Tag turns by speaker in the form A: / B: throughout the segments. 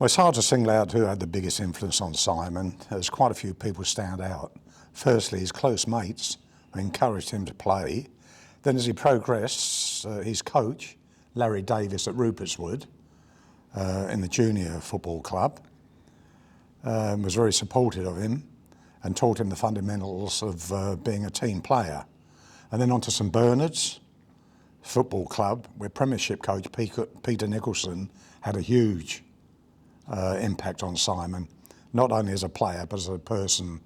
A: Well, it's hard to single out who had the biggest influence on Simon. There's quite a few people stand out. Firstly, his close mates who encouraged him to play. Then as he progressed, his coach, Larry Davis at Rupertswood, in the junior football club, was very supportive of him and taught him the fundamentals of being a team player. And then on to St Bernard's Football Club, where Premiership coach Peter Nicholson had a huge impact on Simon, not only as a player but as a person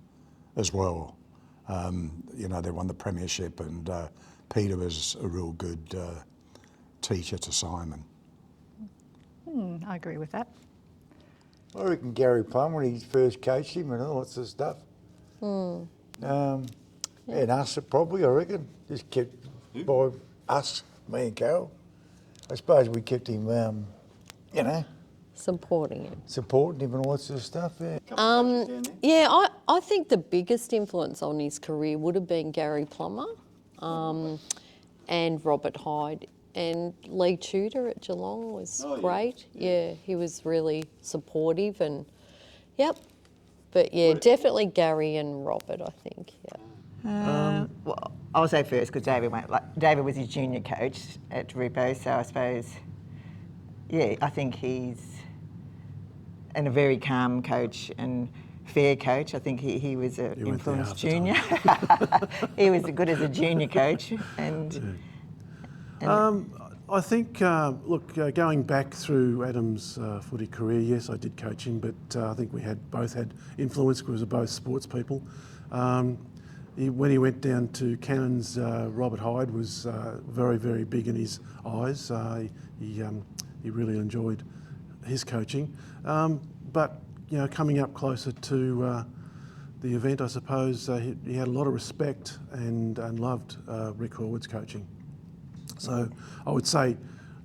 A: as well. You know, they won the Premiership, and Peter was a real good teacher to Simon.
B: I agree with that.
C: I reckon Gary Plum, when he first coached him and all that sort of stuff. And us probably, I reckon, just kept by us, me and Carol. I suppose we kept him, you know,
D: supporting him
C: and all that sort of stuff.
D: I think the biggest influence on his career would have been Gary Plummer and Robert Hyde. And Lee Tudor at Geelong was great. Yeah, he was really supportive and, But yeah, definitely Gary and Robert, I think,
E: Well, I'll say first because David was his junior coach at Rupo, so I suppose, I think he's a very calm coach and fair coach. I think he was an influenced junior. He was good as a junior coach.
F: I think, going back through Adam's footy career, yes, I did coach him, but I think we both had influence because we were both sports people. When he went down to Cannons, Robert Hyde was very, very big in his eyes. He really enjoyed his coaching. But, you know, coming up closer to the event, I suppose he had a lot of respect and loved Rick Horwood's coaching. So I would say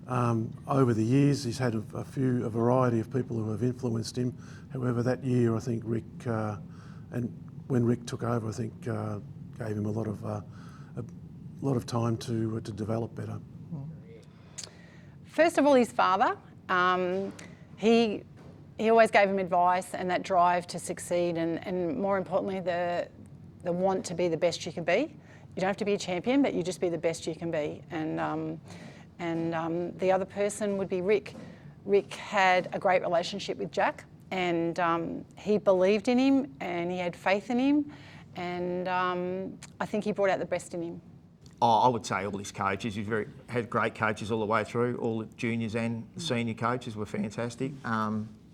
F: over the years he's had a variety of people who have influenced him. However, that year I think Rick, and when Rick took over, I think gave him a lot of time to develop better.
B: First of all, his father. He always gave him advice and that drive to succeed, and more importantly, the want to be the best you can be. You don't have to be a champion, but you just be the best you can be. And the other person would be Rick. Rick had a great relationship with Jack, and he believed in him and he had faith in him, and I think he brought out the best in him.
G: I would say all his coaches. He had great coaches all the way through. All the juniors and senior coaches were fantastic.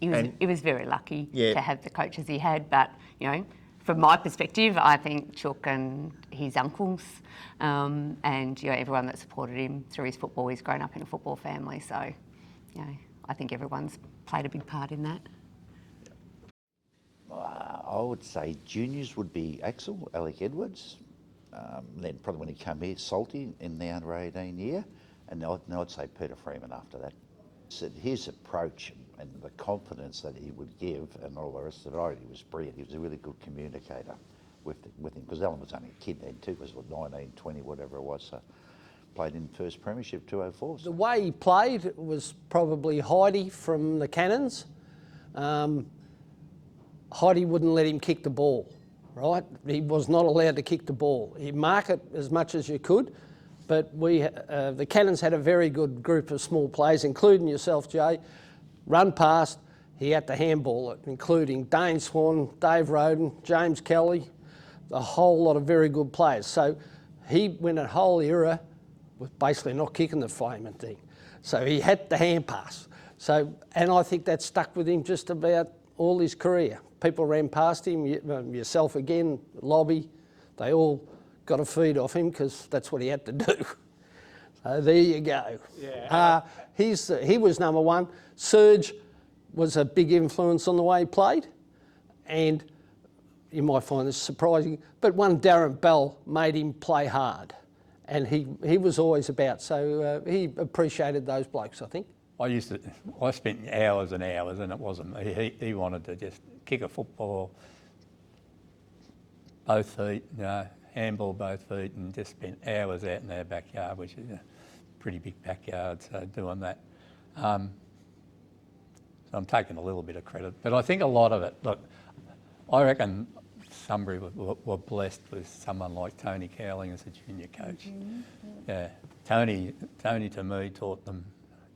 H: He was very lucky to have the coaches he had, but you know, from my perspective, I think Chook and his uncles and everyone that supported him through his football. He's grown up in a football family, so I think everyone's played a big part in that.
I: I would say juniors would be Axel, Alec Edwards. Then probably when he came here, Salty in the under 18 year, and I'd say Peter Freeman after that. So his approach and the confidence that he would give and all the rest of it, he was brilliant. He was a really good communicator with him, because Alan was only a kid then too, was 19, 20, whatever it was. So played in first premiership 204.
J: The way he played was probably Heidi from the Cannons. Heidi wouldn't let him kick the ball, right? He was not allowed to kick the ball. He'd mark it as much as you could, but the Cannons had a very good group of small players, including yourself, Jay. Run past, he had to handball it, including Dane Swan, Dave Roden, James Kelly, a whole lot of very good players. So he went a whole era with basically not kicking the flaming thing. So he had the hand pass. And I think that stuck with him just about all his career. People ran past him, yourself again, Lobby, they all got a feed off him because that's what he had to do. So there you go. Yeah. He was number one. Serge was a big influence on the way he played, and you might find this surprising, but one Darren Bell made him play hard, and he was always about, so he appreciated those blokes, I think.
K: I spent hours and hours, and it wasn't me. He wanted to just kick a football, both feet, handball both feet, and just spent hours out in our backyard, which is a pretty big backyard, so doing that. So I'm taking a little bit of credit. But I think a lot of it, look, I reckon Sunbury were blessed with someone like Tony Cowling as a junior coach. Yeah, Tony to me taught them,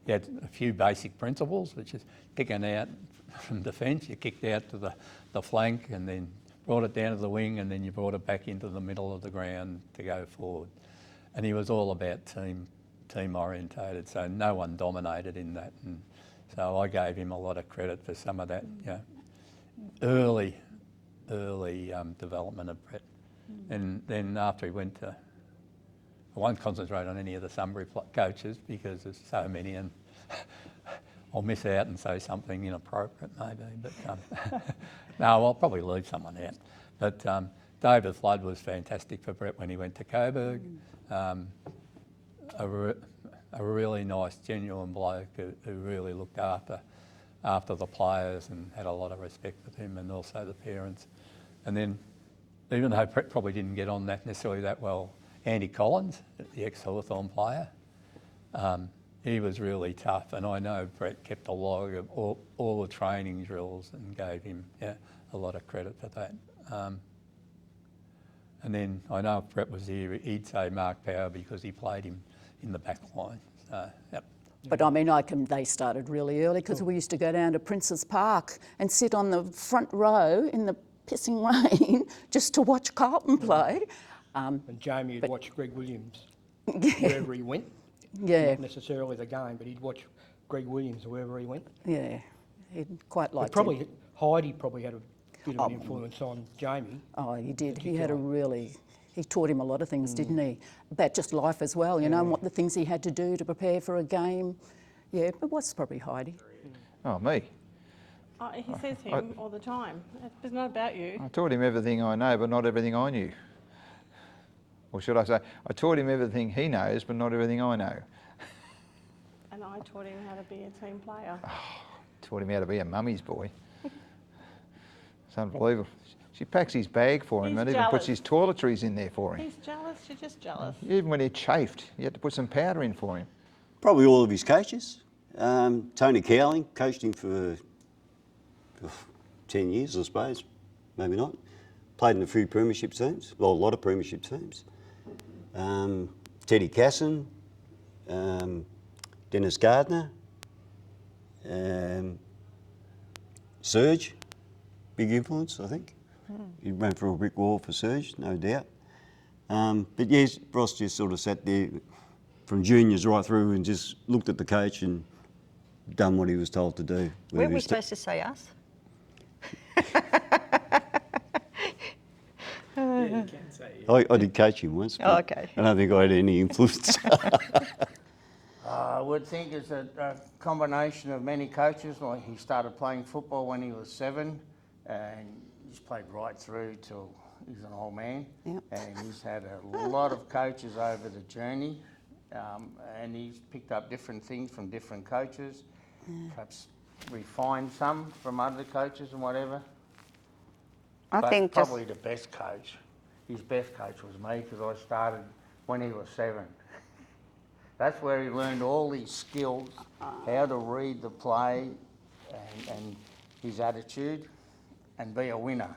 K: he had a few basic principles, which is kicking out from defence, you kicked out to the flank and then brought it down to the wing and then you brought it back into the middle of the ground to go forward. And he was all about team orientated, so no one dominated in that. And so I gave him a lot of credit for some of that, early development of Brett. And then after he went to, I won't concentrate on any of the Sunbury coaches because there's so many and I'll miss out and say something inappropriate maybe, but no, I'll probably leave someone out. But David Flood was fantastic for Brett when he went to Coburg. A really nice, genuine bloke who really looked after the players and had a lot of respect for him and also the parents. And then, even though Brett probably didn't get on that necessarily that well, Andy Collins, the ex-Hawthorn player, he was really tough, and I know Brett kept a log of all the training drills and gave him a lot of credit for that. And then I know if Brett was here, he'd say Mark Power because he played him in the back line. So, yep.
L: But I mean, they started really early because we used to go down to Princes Park and sit on the front row in the pissing rain just to watch Carlton play.
M: And Jamie would watch Greg Williams wherever he went.
L: Yeah.
M: Not necessarily the game, but he'd watch Greg Williams wherever he went.
L: Yeah, he'd quite liked
M: probably
L: him.
M: Heidi probably had a bit of an influence on Jamie.
L: Oh, he did. He had he taught him a lot of things, didn't he? About just life as well, and what the things he had to do to prepare for a game. Yeah, it was probably Heidi.
N: Oh, me?
O: He says him all the time. It's not about you.
N: I taught him everything I know, but not everything I knew. Or should I say, I taught him everything he knows, but not everything I know.
O: And I taught him how to be a team player.
N: Taught him how to be a mummy's boy. It's unbelievable. She packs his bag for him and even puts his toiletries in there for him.
O: He's jealous, you're just jealous.
N: Even when he chafed, you had to put some powder in for him.
P: Probably all of his coaches. Tony Cowling coached him for 10 years, I suppose, maybe not. Played in a few premiership teams, well, a lot of premiership teams. Teddy Casson, Dennis Gardner, Serge, big influence, I think. He ran through a brick wall for Serge, no doubt. But yes, Ross just sort of sat there from juniors right through and just looked at the coach and done what he was told to do.
E: Weren't we supposed to say us?
M: Yeah, you can say
P: I did coach him once, but
E: okay.
P: I don't think I had any influence.
Q: I would think it's a combination of many coaches. Like he started playing football when he was 7 and he's played right through till he's an old man.
L: Yep.
Q: And he's had a lot of coaches over the journey and he's picked up different things from different coaches, perhaps refined some from other coaches and whatever.
H: I think
Q: probably the best coach, his best coach was me because I started when he was 7. That's where he learned all these skills, how to read the play and his attitude and be a winner.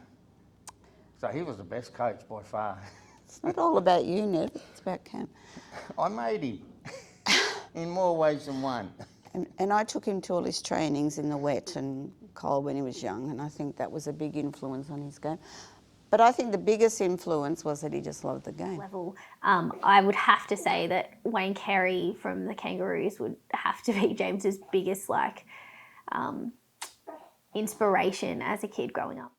Q: So he was the best coach by far.
R: It's not all about you, Ned. It's about Cam.
Q: I made him in more ways than one.
R: And I took him to all his trainings in the wet and cold when he was young, and I think that was a big influence on his game. But I think the biggest influence was that he just loved the game.
S: I would have to say that Wayne Carey from the Kangaroos would have to be James's biggest inspiration as a kid growing up.